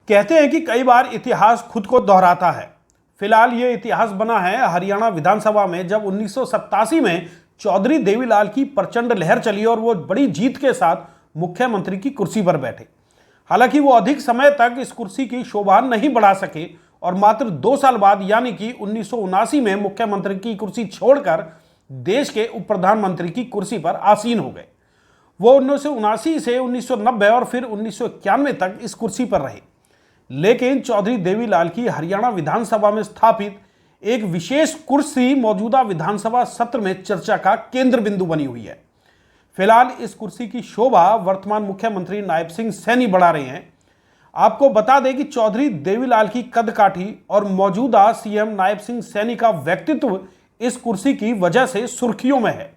कहते हैं कि कई बार इतिहास खुद को दोहराता है। फिलहाल ये इतिहास बना है हरियाणा विधानसभा में, जब 1987 में चौधरी देवीलाल की प्रचंड लहर चली और वो बड़ी जीत के साथ मुख्यमंत्री की कुर्सी पर बैठे। हालांकि वो अधिक समय तक इस कुर्सी की शोभा नहीं बढ़ा सके और मात्र 2 साल बाद यानी कि 1979 में मुख्यमंत्री की कुर्सी छोड़कर देश के उप प्रधानमंत्री की कुर्सी पर आसीन हो गए। वो 1979 से 1990 और फिर 1991 तक इस कुर्सी पर रहे। लेकिन चौधरी देवीलाल की हरियाणा विधानसभा में स्थापित एक विशेष कुर्सी मौजूदा विधानसभा सत्र में चर्चा का केंद्र बिंदु बनी हुई है। फिलहाल इस कुर्सी की शोभा वर्तमान मुख्यमंत्री नायब सिंह सैनी बढ़ा रहे हैं। आपको बता दें कि चौधरी देवीलाल की कदकाठी और मौजूदा सीएम नायब सिंह सैनी का व्यक्तित्व इस कुर्सी की वजह से सुर्खियों में है।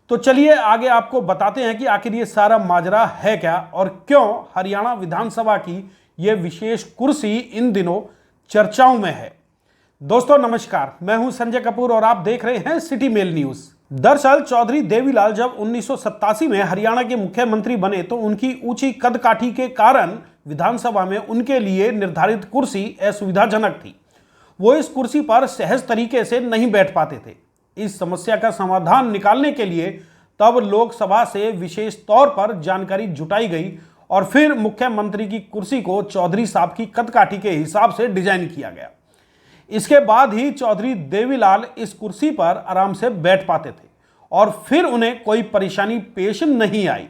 तो चलिए आगे आपको बताते हैं कि आखिर ये सारा माजरा है क्या और क्यों हरियाणा विधानसभा की यह विशेष कुर्सी इन दिनों चर्चाओं में है। दोस्तों नमस्कार, मैं हूं संजय कपूर और आप देख रहे हैं सिटी मेल न्यूज। दरअसल चौधरी देवीलाल जब 1987 में हरियाणा के मुख्यमंत्री बने तो उनकी ऊंची कदकाठी के कारण विधानसभा में उनके लिए निर्धारित कुर्सी असुविधाजनक थी। वो इस कुर्सी पर सहज तरीके से नहीं बैठ पाते थे। इस समस्या का समाधान निकालने के लिए तब लोकसभा से विशेष तौर पर जानकारी जुटाई गई और फिर मुख्यमंत्री की कुर्सी को चौधरी साहब की कदकाठी के हिसाब से डिजाइन किया गया। इसके बाद ही चौधरी देवीलाल इस कुर्सी पर आराम से बैठ पाते थे और फिर उन्हें कोई परेशानी पेश नहीं आई।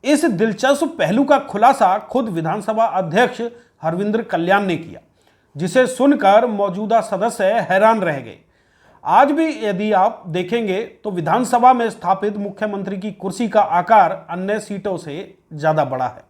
इस दिलचस्प पहलू का खुलासा खुद विधानसभा अध्यक्ष हरविंद्र कल्याण ने किया, जिसे सुनकर मौजूदा सदस्य हैरान रह गए। आज भी यदि आप देखेंगे तो विधानसभा में स्थापित मुख्यमंत्री की कुर्सी का आकार अन्य सीटों से ज्यादा बड़ा है।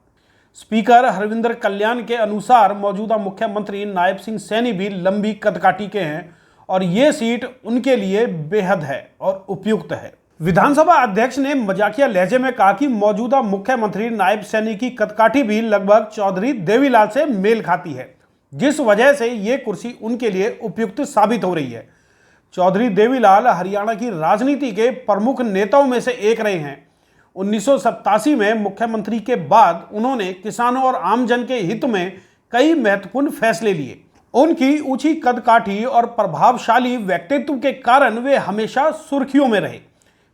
स्पीकर हरविंद्र कल्याण के अनुसार मौजूदा मुख्यमंत्री नायब सिंह सैनी भी लंबी कदकाठी के हैं और ये सीट उनके लिए बेहद है और उपयुक्त है। विधानसभा अध्यक्ष ने मजाकिया लहजे में कहा कि मौजूदा मुख्यमंत्री नायब सैनी की कदकाठी भी लगभग चौधरी देवीलाल से मेल खाती है, जिस वजह से ये कुर्सी उनके लिए उपयुक्त साबित हो रही है। चौधरी देवीलाल हरियाणा की राजनीति के प्रमुख नेताओं में से एक रहे हैं। 1987 में मुख्यमंत्री के बाद उन्होंने किसानों और आमजन के हित में कई महत्वपूर्ण फैसले लिए। उनकी ऊंची कदकाठी और प्रभावशाली व्यक्तित्व के कारण वे हमेशा सुर्खियों में रहे।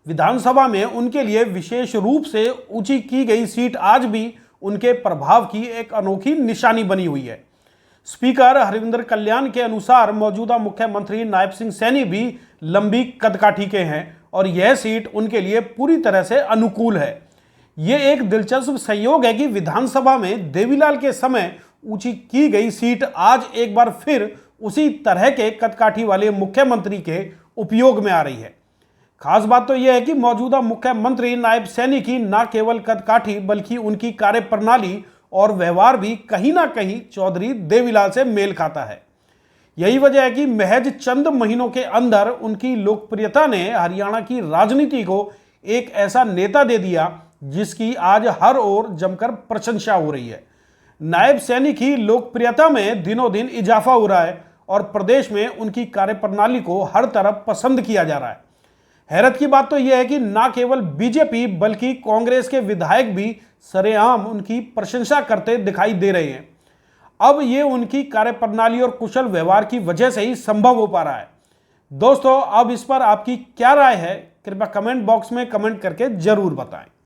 विधानसभा में उनके लिए विशेष रूप से ऊंची की गई सीट आज भी उनके प्रभाव की एक अनोखी निशानी बनी हुई है। स्पीकर हरविंद्र कल्याण के अनुसार मौजूदा मुख्यमंत्री नायब सिंह सैनी भी लंबी कदकाठी के हैं और यह सीट उनके लिए पूरी तरह से अनुकूल है। यह एक दिलचस्प संयोग है कि विधानसभा में देवीलाल के समय ऊंची की गई सीट आज एक बार फिर उसी तरह के कदकाठी वाले मुख्यमंत्री के उपयोग में आ रही है। खास बात तो यह है कि मौजूदा मुख्यमंत्री नायब सैनी की न केवल कदकाठी बल्कि उनकी कार्यप्रणाली और व्यवहार भी कहीं ना कहीं चौधरी देवीलाल से मेल खाता है। यही वजह है कि महज चंद महीनों के अंदर उनकी लोकप्रियता ने हरियाणा की राजनीति को एक ऐसा नेता दे दिया जिसकी आज हर ओर जमकर प्रशंसा हो रही है। नायब सैनी की लोकप्रियता में दिनों दिन इजाफा हो रहा है और प्रदेश में उनकी कार्यप्रणाली को हर तरफ पसंद किया जा रहा है। हैरत की बात तो यह है कि न केवल बीजेपी बल्कि कांग्रेस के विधायक भी सरेआम उनकी प्रशंसा करते दिखाई दे रहे हैं। अब ये उनकी कार्यप्रणाली और कुशल व्यवहार की वजह से ही संभव हो पा रहा है। दोस्तों अब इस पर आपकी क्या राय है, कृपया कमेंट बॉक्स में कमेंट करके जरूर बताएं।